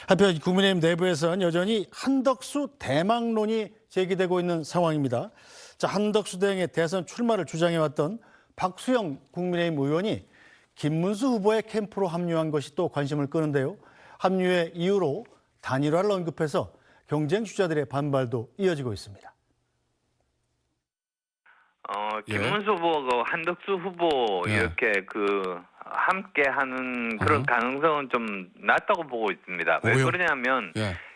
한편 국민의힘 내부에서는 여전히 한덕수 대망론이 제기되고 있는 상황입니다. 자, 한덕수 대행의 대선 출마를 주장해왔던 박수영 국민의힘 의원이 김문수 후보의 캠프로 합류한 것이 또 관심을 끄는데요. 합류의 이유로 단일화를 언급해서 경쟁 주자들의 반발도 이어지고 있습니다. 김문수 후보하고 한덕수 후보 이렇게 함께하는 그런 가능성은 좀 낮다고 보고 있습니다. 왜 그러냐면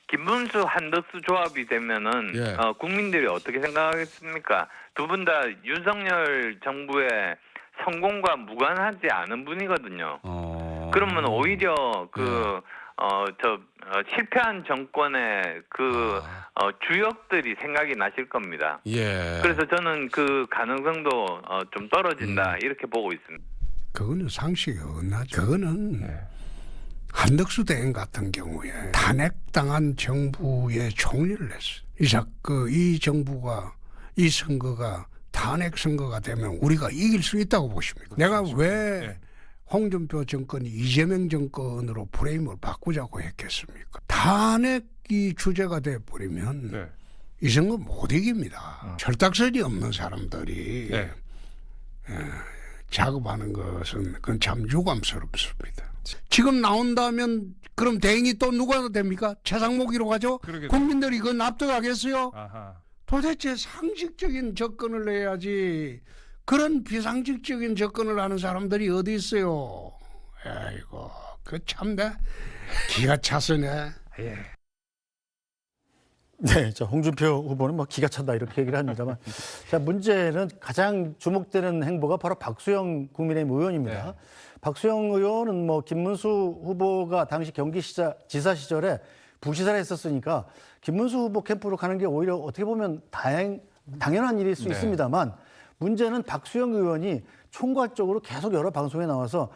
김문수 한덕수 조합이 되면은 국민들이 어떻게 생각하겠습니까? 두 분 다 윤석열 정부의 성공과 무관하지 않은 분이거든요. 그러면 오히려 실패한 정권의 주역들이 생각이 나실 겁니다. 그래서 저는 그 가능성도 좀 떨어진다 이렇게 보고 있습니다. 그거는 상식이 어긋나죠. 그거는 한덕수 대행 같은 경우에 탄핵당한 정부의 총리를 했어요. 이 정부가 이 선거가 탄핵 선거가 되면 우리가 이길 수 있다고 보십니까? 내가 왜 홍준표 정권이 이재명 정권으로 프레임을 바꾸자고 했겠습니까? 탄핵이 주제가 돼버리면 이 선거 못 이깁니다. 철딱선이 없는 사람들이 작업하는 것은 그건 참 유감스럽습니다. 지금 나온다면 그럼 대행이 또 누가 됩니까? 최상목이로 가죠? 국민들이 그건 납득하겠어요? 도대체 상식적인 접근을 해야지. 그런 비상식적인 접근을 하는 사람들이 어디 있어요? 아이고, 참네. 기가 찼으네. 네, 홍준표 후보는 기가 찼다 이렇게 얘기를 합니다만, 자, 문제는 가장 주목되는 행보가 바로 박수영 국민의힘 의원입니다. 박수영 의원은 김문수 후보가 당시 경기지사 시절에 부시사를 했었으니까 김문수 후보 캠프로 가는 게 오히려 어떻게 보면 당연한 일일 수 있습니다만, 문제는 박수영 의원이 총괄적으로 계속 여러 방송에 나와서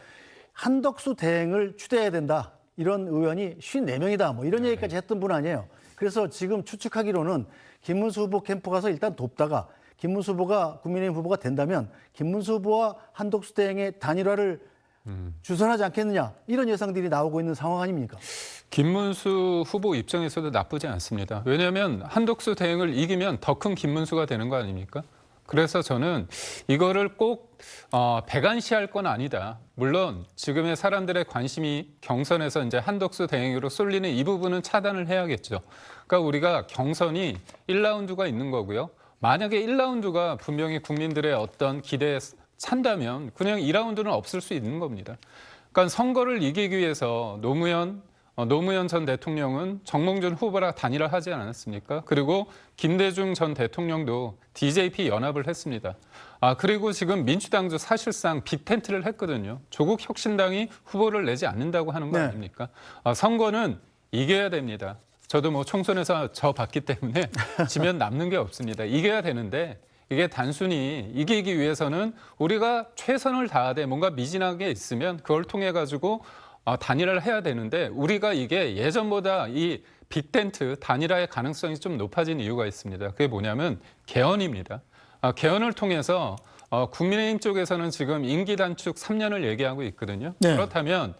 한덕수 대행을 추대해야 된다. 이런 의원이 54명이다. 이런 얘기까지 했던 분 아니에요. 그래서 지금 추측하기로는 김문수 후보 캠프 가서 일단 돕다가 김문수 후보가 국민의힘 후보가 된다면 김문수 후보와 한덕수 대행의 단일화를 주선하지 않겠느냐. 이런 예상들이 나오고 있는 상황 아닙니까? 김문수 후보 입장에서도 나쁘지 않습니다. 왜냐하면 한덕수 대행을 이기면 더 큰 김문수가 되는 거 아닙니까? 그래서 저는 이거를 꼭 배관시할 건 아니다. 물론 지금의 사람들의 관심이 경선에서 이제 한덕수 대행으로 쏠리는 이 부분은 차단을 해야겠죠. 그러니까 우리가 경선이 1라운드가 있는 거고요. 만약에 1라운드가 분명히 국민들의 어떤 기대에 찬다면 그냥 2라운드는 없을 수 있는 겁니다. 그러니까 선거를 이기기 위해서 노무현 전 대통령은 정몽준 후보랑 단일화 하지 않았습니까? 그리고 김대중 전 대통령도 DJP 연합을 했습니다. 그리고 지금 민주당도 사실상 빅텐트를 했거든요. 조국 혁신당이 후보를 내지 않는다고 하는 거 아닙니까? 선거는 이겨야 됩니다. 저도 총선에서 봤기 때문에 지면 남는 게 없습니다. 이겨야 되는데 이게 단순히 이기기 위해서는 우리가 최선을 다하되 뭔가 미진하게 있으면 그걸 통해 가지고 단일화를 해야 되는데 우리가 이게 예전보다 이 빅텐트 단일화의 가능성이 좀 높아진 이유가 있습니다. 그게 뭐냐면 개헌입니다. 개헌을 통해서 국민의힘 쪽에서는 지금 임기 단축 3년을 얘기하고 있거든요. 그렇다면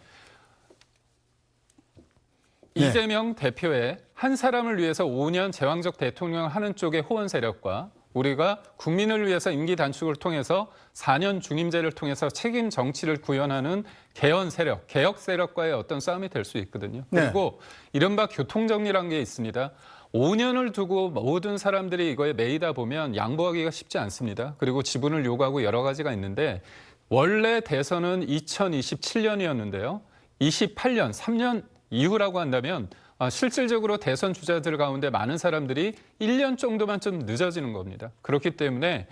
이재명 대표의 한 사람을 위해서 5년 제왕적 대통령을 하는 쪽의 호원 세력과 우리가 국민을 위해서 임기 단축을 통해서 4년 중임제를 통해서 책임 정치를 구현하는 개헌 세력, 개혁 세력과의 어떤 싸움이 될 수 있거든요. 그리고 이른바 교통정리라는 게 있습니다. 5년을 두고 모든 사람들이 이거에 매이다 보면 양보하기가 쉽지 않습니다. 그리고 지분을 요구하고 여러 가지가 있는데 원래 대선은 2027년이었는데요. 28년, 3년 이후라고 한다면 실질적으로 대선 주자들 가운데 많은 사람들이 1년 정도만 좀 늦어지는 겁니다. 그렇기 때문에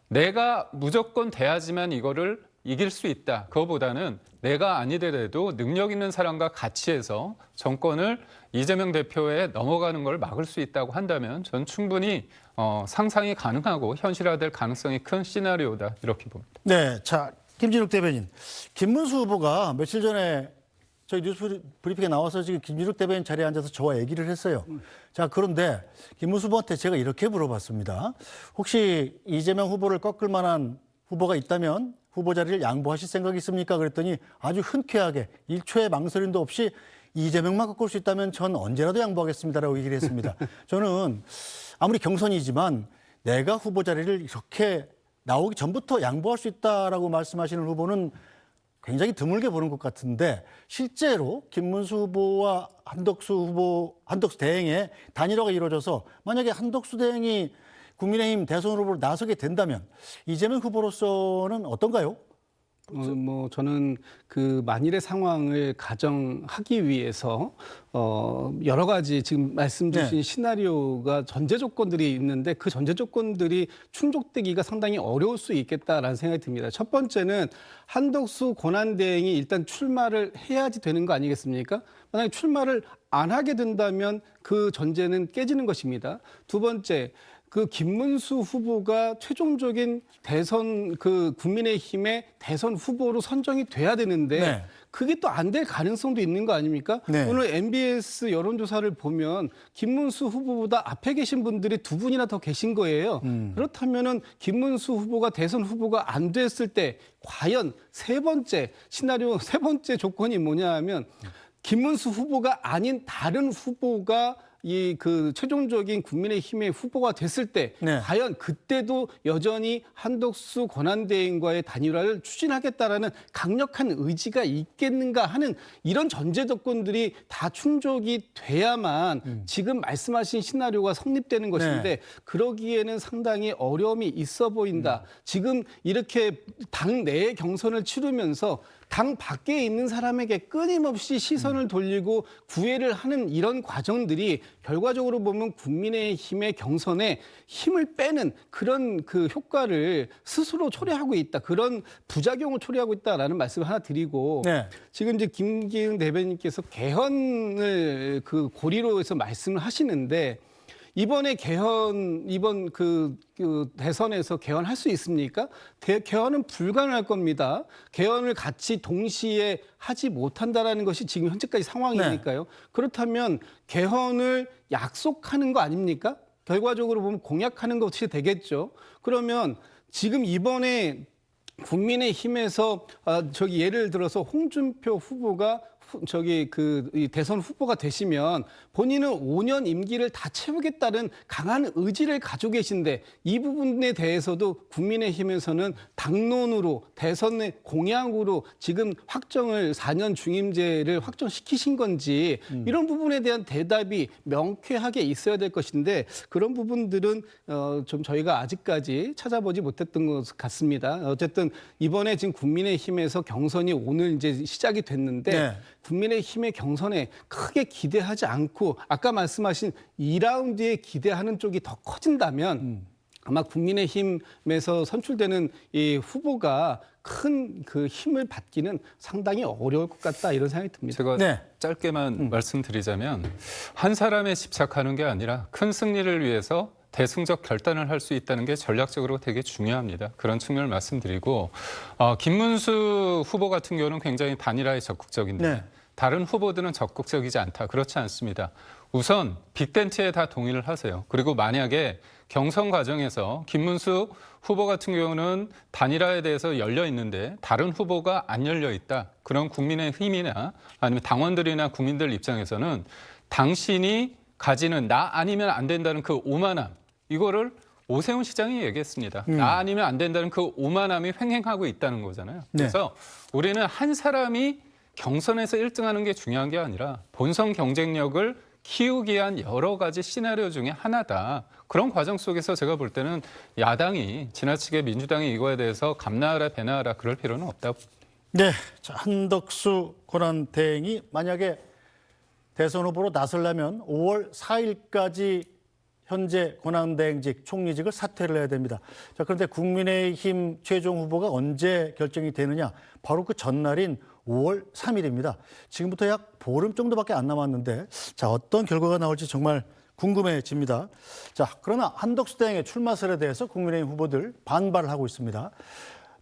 내가 무조건 돼야지만 이거를 이길 수 있다. 그거보다는 내가 아니더라도 능력 있는 사람과 같이 해서 정권을 이재명 대표에 넘어가는 걸 막을 수 있다고 한다면 전 충분히 상상이 가능하고 현실화될 가능성이 큰 시나리오다. 이렇게 봅니다. 네, 자, 김진욱 대변인. 김문수 후보가 며칠 전에 저희 뉴스 브리핑에 나와서 지금 김진욱 대변인 자리에 앉아서 저와 얘기를 했어요. 자, 그런데 김문수 후보한테 제가 이렇게 물어봤습니다. 혹시 이재명 후보를 꺾을 만한 후보가 있다면 후보 자리를 양보하실 생각이 있습니까? 그랬더니 아주 흔쾌하게 1초의 망설임도 없이 이재명만 꺾을 수 있다면 전 언제라도 양보하겠습니다라고 얘기를 했습니다. 저는 아무리 경선이지만 내가 후보 자리를 이렇게 나오기 전부터 양보할 수 있다라고 말씀하시는 후보는 굉장히 드물게 보는 것 같은데 실제로 김문수 후보와 한덕수 대행의 단일화가 이루어져서 만약에 한덕수 대행이 국민의힘 대선 후보로 나서게 된다면 이재명 후보로서는 어떤가요? 저는 그 만일의 상황을 가정하기 위해서 여러 가지 지금 말씀 주신 시나리오가 전제 조건들이 있는데 그 전제 조건들이 충족되기가 상당히 어려울 수 있겠다라는 생각이 듭니다. 첫 번째는 한덕수 권한대행이 일단 출마를 해야지 되는 거 아니겠습니까? 만약에 출마를 안 하게 된다면 그 전제는 깨지는 것입니다. 두 번째, 그 김문수 후보가 최종적인 대선 국민의힘의 대선 후보로 선정이 돼야 되는데 그게 또 안 될 가능성도 있는 거 아닙니까? 오늘 MBS 여론조사를 보면 김문수 후보보다 앞에 계신 분들이 두 분이나 더 계신 거예요. 그렇다면은 김문수 후보가 대선 후보가 안 됐을 때 과연 세 번째 조건이 뭐냐 하면 김문수 후보가 아닌 다른 후보가 최종적인 국민의힘의 후보가 됐을 때 과연 그때도 여전히 한덕수 권한대행과의 단일화를 추진하겠다라는 강력한 의지가 있겠는가 하는 이런 전제 조건들이 다 충족이 돼야만 지금 말씀하신 시나리오가 성립되는 것인데 그러기에는 상당히 어려움이 있어 보인다. 지금 이렇게 당 내 경선을 치르면서 당 밖에 있는 사람에게 끊임없이 시선을 돌리고 구애를 하는 이런 과정들이 결과적으로 보면 국민의힘의 경선에 힘을 빼는 그런 그 효과를 스스로 초래하고 있다. 그런 부작용을 초래하고 있다라는 말씀을 하나 드리고 지금 이제 김기흥 대변인께서 개헌을 고리로 해서 말씀을 하시는데 이번 대선에서 개헌할 수 있습니까? 개헌은 불가능할 겁니다. 개헌을 같이 동시에 하지 못한다라는 것이 지금 현재까지 상황이니까요. 그렇다면 개헌을 약속하는 거 아닙니까? 결과적으로 보면 공약하는 것이 되겠죠. 그러면 지금 이번에 국민의힘에서 예를 들어서 홍준표 후보가 이 대선 후보가 되시면 본인은 5년 임기를 다 채우겠다는 강한 의지를 가지고 계신데 이 부분에 대해서도 국민의힘에서는 당론으로 대선의 공약으로 지금 4년 중임제를 확정시키신 건지 이런 부분에 대한 대답이 명쾌하게 있어야 될 것인데 그런 부분들은 좀 저희가 아직까지 찾아보지 못했던 것 같습니다. 어쨌든 이번에 지금 국민의힘에서 경선이 오늘 이제 시작이 됐는데 국민의힘의 경선에 크게 기대하지 않고 아까 말씀하신 2라운드에 기대하는 쪽이 더 커진다면 아마 국민의힘에서 선출되는 이 후보가 큰 힘을 받기는 상당히 어려울 것 같다 이런 생각이 듭니다. 제가 짧게만 말씀드리자면 한 사람에 집착하는 게 아니라 큰 승리를 위해서 대승적 결단을 할 수 있다는 게 전략적으로 되게 중요합니다. 그런 측면을 말씀드리고 김문수 후보 같은 경우는 굉장히 단일화에 적극적인데 다른 후보들은 적극적이지 않다. 그렇지 않습니다. 우선 빅텐트에 다 동의를 하세요. 그리고 만약에 경선 과정에서 김문수 후보 같은 경우는 단일화에 대해서 열려 있는데 다른 후보가 안 열려 있다. 그런 국민의힘이나 아니면 당원들이나 국민들 입장에서는 당신이 가지는 나 아니면 안 된다는 그 오만함 이거를 오세훈 시장이 얘기했습니다. 나 아니면 안 된다는 그 오만함이 횡행하고 있다는 거잖아요. 그래서 우리는 한 사람이 경선에서 1등하는 게 중요한 게 아니라 본선 경쟁력을 키우기 위한 여러 가지 시나리오 중에 하나다. 그런 과정 속에서 제가 볼 때는 야당이 지나치게 민주당이 이거에 대해서 감나하라 배나하라 그럴 필요는 없다고. 자, 한덕수 권한대행이 만약에 대선 후보로 나서려면 5월 4일까지 현재 권한대행직 총리직을 사퇴를 해야 됩니다. 자, 그런데 국민의힘 최종 후보가 언제 결정이 되느냐? 바로 그 전날인 5월 3일입니다. 지금부터 약 보름 정도밖에 안 남았는데 자, 어떤 결과가 나올지 정말 궁금해집니다. 자, 그러나 한덕수 대행의 출마설에 대해서 국민의힘 후보들 반발을 하고 있습니다.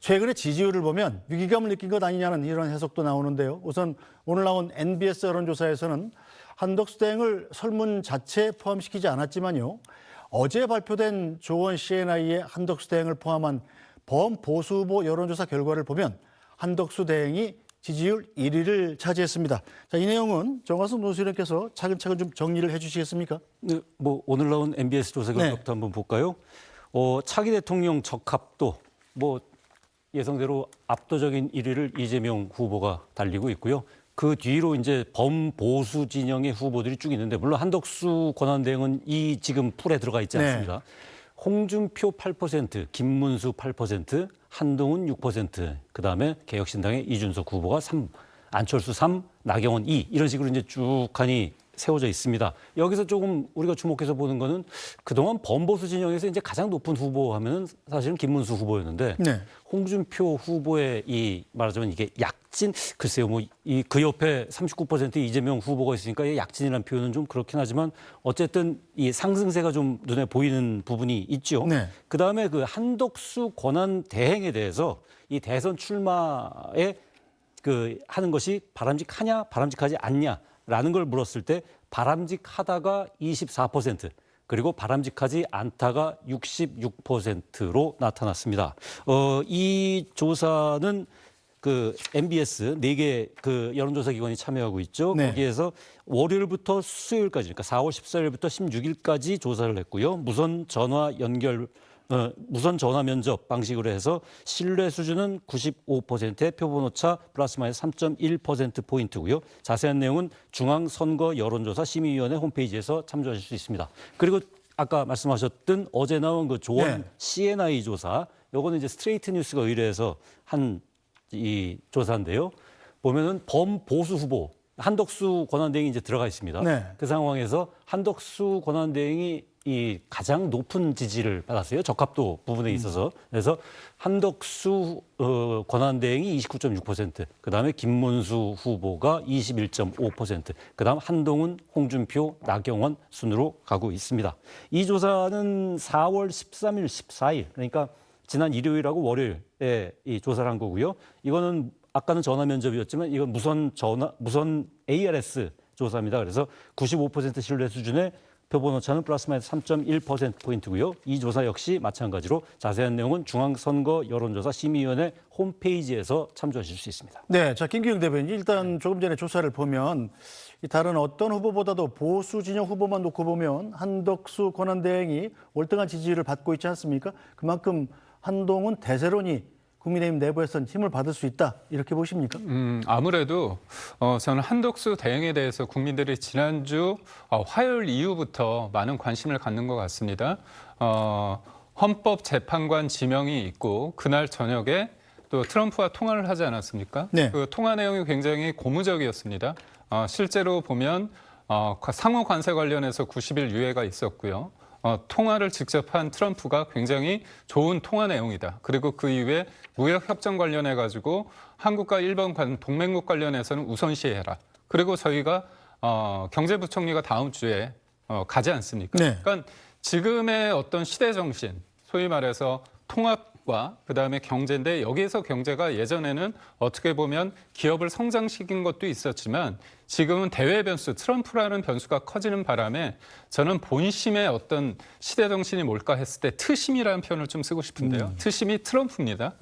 최근의 지지율을 보면 위기감을 느낀 것 아니냐는 이런 해석도 나오는데요. 우선 오늘 나온 NBS 여론조사에서는 한덕수 대행을 설문 자체에 포함시키지 않았지만요. 어제 발표된 조원 CNI의 한덕수 대행을 포함한 범보수 후보 여론조사 결과를 보면 한덕수 대행이 지지율 1위를 차지했습니다. 자, 이 내용은 정화석 노수위원께서 차근차근 좀 정리를 해주시겠습니까? 네, 뭐 오늘 나온 MBS 조사 결과부터 한번 볼까요? 차기 대통령 적합도 뭐 예상대로 압도적인 1위를 이재명 후보가 달리고 있고요. 그 뒤로 이제 범보수 진영의 후보들이 쭉 있는데 물론 한덕수 권한대행은 이 지금 풀에 들어가 있지 않습니다. 홍준표 8%, 김문수 8%, 한동훈 6%, 그다음에 개혁신당의 이준석 후보가 3, 안철수 3, 나경원 2 이런 식으로 이제 쭉하니 세워져 있습니다. 여기서 조금 우리가 주목해서 보는 거는 그동안 범보수 진영에서 이제 가장 높은 후보 하면은 사실은 김문수 후보였는데 홍준표 후보의 이 말하자면 이게 약진 글쎄요 뭐 그 옆에 39% 이재명 후보가 있으니까 이 약진이라는 표현은 좀 그렇긴 하지만 어쨌든 이 상승세가 좀 눈에 보이는 부분이 있죠. 그다음에 그 한덕수 권한 대행에 대해서 이 대선 출마에 그 하는 것이 바람직하냐 바람직하지 않냐라는 걸 물었을 때 바람직하다가 24% 그리고 바람직하지 않다가 66%로 나타났습니다. 이 조사는 그 MBS 4개 그 여론조사 기관이 참여하고 있죠. 거기에서 월요일부터 수요일까지 그러니까 4월 14일부터 16일까지 조사를 했고요. 무선 전화 면접 방식으로 해서 신뢰 수준은 95%의 표본오차 플러스 마이너스 3.1%포인트고요. 자세한 내용은 중앙선거 여론조사 심의위원회 홈페이지에서 참조하실 수 있습니다. 그리고 아까 말씀하셨던 어제 나온 그 조원 CNI 조사, 요거는 이제 스트레이트 뉴스가 의뢰해서 한 이 조사인데요. 보면은 범보수 후보 한덕수 권한대행이 이제 들어가 있습니다. 그 상황에서 한덕수 권한대행이 이 가장 높은 지지를 받았어요. 적합도 부분에 있어서. 그래서 한덕수 권한대행이 29.6%, 그다음에 김문수 후보가 21.5%, 그다음 한동훈, 홍준표, 나경원 순으로 가고 있습니다. 이 조사는 4월 13일, 14일, 그러니까 지난 일요일하고 월요일에 이 조사를 한 거고요. 이거는 아까는 전화 면접이었지만 이건 무선 ARS 조사입니다. 그래서 95% 신뢰 수준의 표본오차는 플러스 마이너스 3.1%포인트고요. 이 조사 역시 마찬가지로 자세한 내용은 중앙선거 여론조사 심의위원회 홈페이지에서 참조하실 수 있습니다. 네, 자 김기영 대변인 일단 조금 전에 조사를 보면 다른 어떤 후보보다도 보수 진영 후보만 놓고 보면 한덕수 권한대행이 월등한 지지율을 받고 있지 않습니까? 그만큼 한동훈 대세론이 국민의힘 내부에서는 힘을 받을 수 있다 이렇게 보십니까? 아무래도 저는 한덕수 대행에 대해서 국민들이 지난주 화요일 이후부터 많은 관심을 갖는 것 같습니다. 헌법재판관 지명이 있고 그날 저녁에 또 트럼프와 통화를 하지 않았습니까? 그 통화 내용이 굉장히 고무적이었습니다. 실제로 보면 상호 관세 관련해서 90일 유예가 있었고요. 통화를 직접 한 트럼프가 굉장히 좋은 통화 내용이다. 그리고 그 이후에 무역협정 관련해가지고 한국과 일본 동맹국 관련해서는 우선시해라. 그리고 저희가 경제부총리가 다음 주에 가지 않습니까? 그러니까 지금의 어떤 시대 정신, 소위 말해서 통합과 그다음에 경제인데 여기에서 경제가 예전에는 어떻게 보면 기업을 성장시킨 것도 있었지만 지금은 대외 변수, 트럼프라는 변수가 커지는 바람에 저는 본심의 어떤 시대 정신이 뭘까 했을 때 트심이라는 표현을 좀 쓰고 싶은데요. 트심이 트럼프입니다.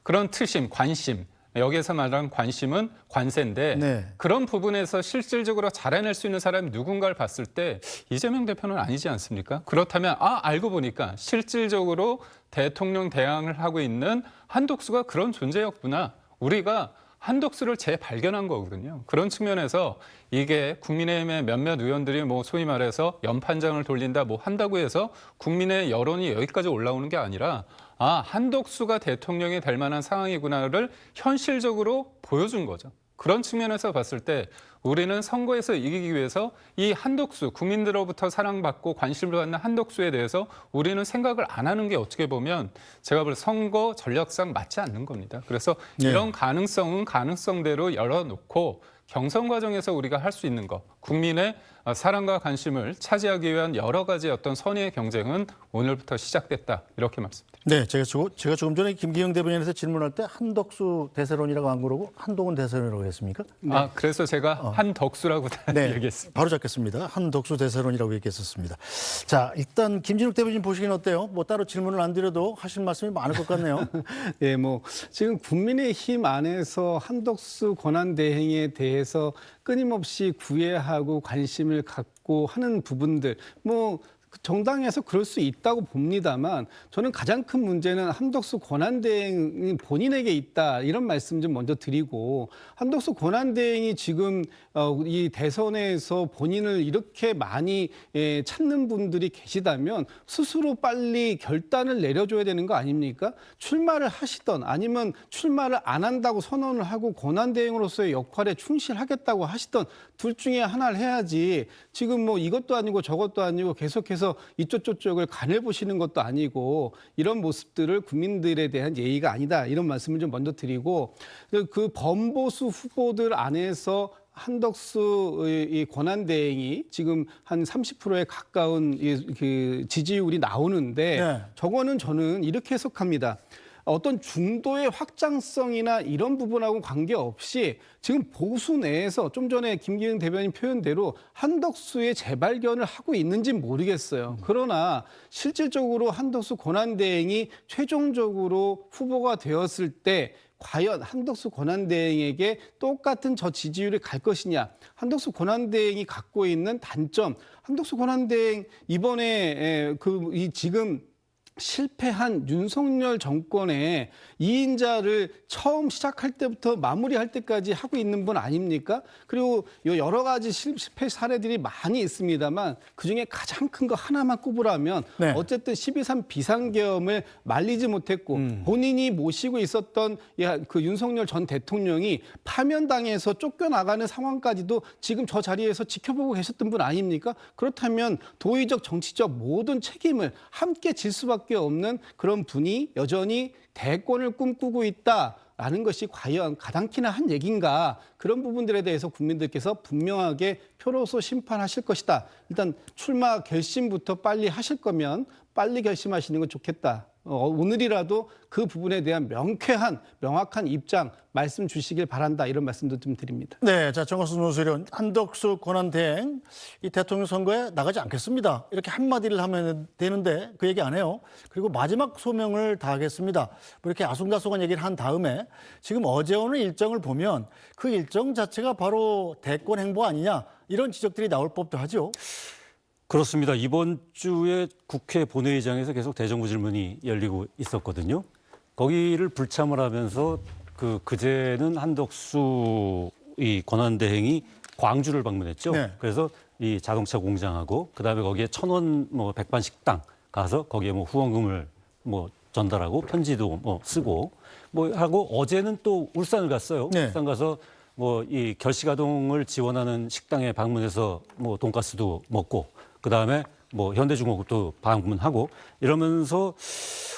그런 트심, 관심. 여기에서 말하는 관심은 관세인데 그런 부분에서 실질적으로 잘해낼 수 있는 사람이 누군가를 봤을 때 이재명 대표는 아니지 않습니까? 그렇다면 알고 보니까 실질적으로 대통령 대항을 하고 있는 한덕수가 그런 존재였구나. 우리가 한덕수를 재발견한 거거든요. 그런 측면에서 이게 국민의힘의 몇몇 의원들이 뭐 소위 말해서 연판장을 돌린다 뭐 한다고 해서 국민의 여론이 여기까지 올라오는 게 아니라 한덕수가 대통령이 될 만한 상황이구나를 현실적으로 보여준 거죠. 그런 측면에서 봤을 때 우리는 선거에서 이기기 위해서 이 한덕수, 국민들로부터 사랑받고 관심을 받는 한덕수에 대해서 우리는 생각을 안 하는 게 어떻게 보면 제가 볼 선거 전략상 맞지 않는 겁니다. 그래서 이런 가능성은 가능성대로 열어놓고 경선 과정에서 우리가 할 수 있는 거, 국민의 사랑과 관심을 차지하기 위한 여러 가지 어떤 선의의 경쟁은 오늘부터 시작됐다 이렇게 말씀드립니다. 네, 제가 조금 전에 김기영 대변인한테 질문할 때 한덕수 대세론이라고 안 그러고 한동훈 대세론이라고 했습니까? 그래서 제가 한덕수라고 네, 얘기했습니다. 바로 잡겠습니다. 한덕수 대세론이라고 얘기했었습니다. 자, 일단 김진욱 대변인 보시기는 어때요? 뭐 따로 질문을 안 드려도 하실 말씀이 많을 것 같네요. 예, 뭐 지금 국민의힘 안에서 한덕수 권한대행에 대해서 끊임없이 구애하고 관심을 갖고 하는 부분들, 뭐 정당에서 그럴 수 있다고 봅니다만, 저는 가장 큰 문제는 한덕수 권한대행이 본인에게 있다, 이런 말씀 좀 먼저 드리고, 한덕수 권한대행이 지금 이 대선에서 본인을 이렇게 많이 찾는 분들이 계시다면 스스로 빨리 결단을 내려줘야 되는 거 아닙니까? 출마를 하시던 아니면 출마를 안 한다고 선언을 하고 권한대행으로서의 역할에 충실하겠다고 하시던 둘 중에 하나를 해야지, 지금 뭐 이것도 아니고 저것도 아니고 계속해서 이쪽 저쪽을 간을 보시는 것도 아니고, 이런 모습들을 국민들에 대한 예의가 아니다, 이런 말씀을 좀 먼저 드리고, 그 범보수 후보들 안에서 한덕수 이 권한대행이 지금 한 30%에 가까운 그 지지율이 나오는데, 네. 저거는 저는 이렇게 해석합니다. 어떤 중도의 확장성이나 이런 부분하고 관계없이 지금 보수 내에서 좀 전에 김기현 대변인 표현대로 한덕수의 재발견을 하고 있는지는 모르겠어요. 그러나 실질적으로 한덕수 권한대행이 최종적으로 후보가 되었을 때 과연 한덕수 권한대행에게 똑같은 저 지지율이 갈 것이냐. 한덕수 권한대행이 갖고 있는 단점, 한덕수 권한대행 이번에 지금 실패한 윤석열 정권의 2인자를 처음 시작할 때부터 마무리할 때까지 하고 있는 분 아닙니까? 그리고 여러 가지 실패 사례들이 많이 있습니다만, 그중에 가장 큰 거 하나만 꼽으라면, 네. 어쨌든 12.3 비상계엄을 말리지 못했고 본인이 모시고 있었던 그 윤석열 전 대통령이 파면당해서 쫓겨나가는 상황까지도 지금 저 자리에서 지켜보고 계셨던 분 아닙니까? 그렇다면 도의적 정치적 모든 책임을 함께 질 수밖에 없는 그런 분이 여전히 대권을 꿈꾸고 있다라는 것이 과연 가당키나 한 얘기인가, 그런 부분들에 대해서 국민들께서 분명하게 표로서 심판하실 것이다. 일단 출마 결심부터 빨리 하실 거면 빨리 결심하시는 건 좋겠다. 오늘이라도 그 부분에 대한 명확한 입장 말씀 주시길 바란다, 이런 말씀도 좀 드립니다. 네, 자, 정화순 노수련, 한덕수 권한대행 이 대통령 선거에 나가지 않겠습니다, 이렇게 한마디를 하면 되는데 그 얘기 안 해요. 그리고 마지막 소명을 다하겠습니다, 뭐 이렇게 아송다송한 얘기를 한 다음에 지금 어제 오늘 일정을 보면 그 일정 자체가 바로 대권 행보 아니냐, 이런 지적들이 나올 법도 하죠. 그렇습니다. 이번 주에 국회 본회의장에서 계속 대정부 질문이 열리고 있었거든요. 거기를 불참을 하면서 그제는 한덕수 이 권한대행이 광주를 방문했죠. 네. 그래서 이 자동차 공장하고 그다음에 거기에 1,000원 뭐 백반 식당 가서 거기에 뭐 후원금을 뭐 전달하고 편지도 뭐 쓰고 뭐 하고, 어제는 또 울산을 갔어요. 네. 울산 가서 뭐 이 결식아동을 지원하는 식당에 방문해서 뭐 돈가스도 먹고, 그다음에 뭐 현대중공업도 방문하고, 이러면서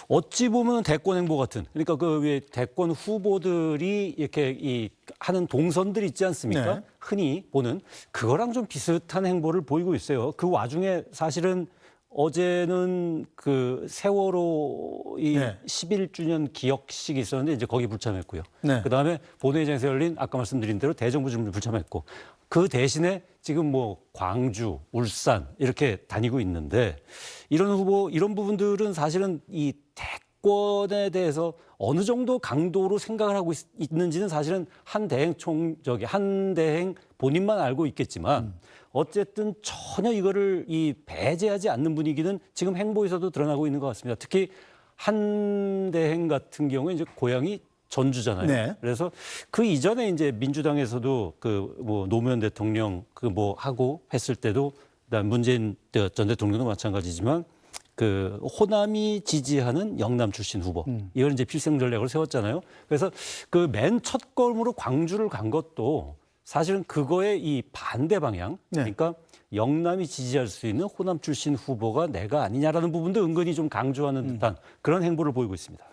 어찌 보면 대권 행보 같은, 그러니까 그 위에 대권 후보들이 이렇게 하는 동선들 있지 않습니까? 네. 흔히 보는 그거랑 좀 비슷한 행보를 보이고 있어요. 그 와중에 사실은 어제는 그 세월호 네. 11주년 기억식이 있었는데 이제 거기 불참했고요. 네. 그다음에 본회의장에서 열린 아까 말씀드린 대로 대정부 질문 불참했고, 그 대신에 지금 뭐 광주, 울산 이렇게 다니고 있는데, 이런 부분들은 사실은 이 대권에 대해서 어느 정도 강도로 생각을 하고 있는지는 사실은 한 대행 본인만 알고 있겠지만, 어쨌든 전혀 이거를 배제하지 않는 분위기는 지금 행보에서도 드러나고 있는 것 같습니다. 특히 한 대행 같은 경우에 이제 고향이 전주잖아요. 네. 그래서 그 이전에 이제 민주당에서도 그 뭐 노무현 대통령 그 뭐 하고 했을 때도, 그다음 문재인 전 대통령도 마찬가지지만 그 호남이 지지하는 영남 출신 후보, 이걸 이제 필승 전략을 세웠잖아요. 그래서 그 맨 첫 걸음으로 광주를 간 것도 사실은 그거의 이 반대 방향, 네. 그러니까 영남이 지지할 수 있는 호남 출신 후보가 내가 아니냐라는 부분도 은근히 좀 강조하는 듯한 그런 행보를 보이고 있습니다.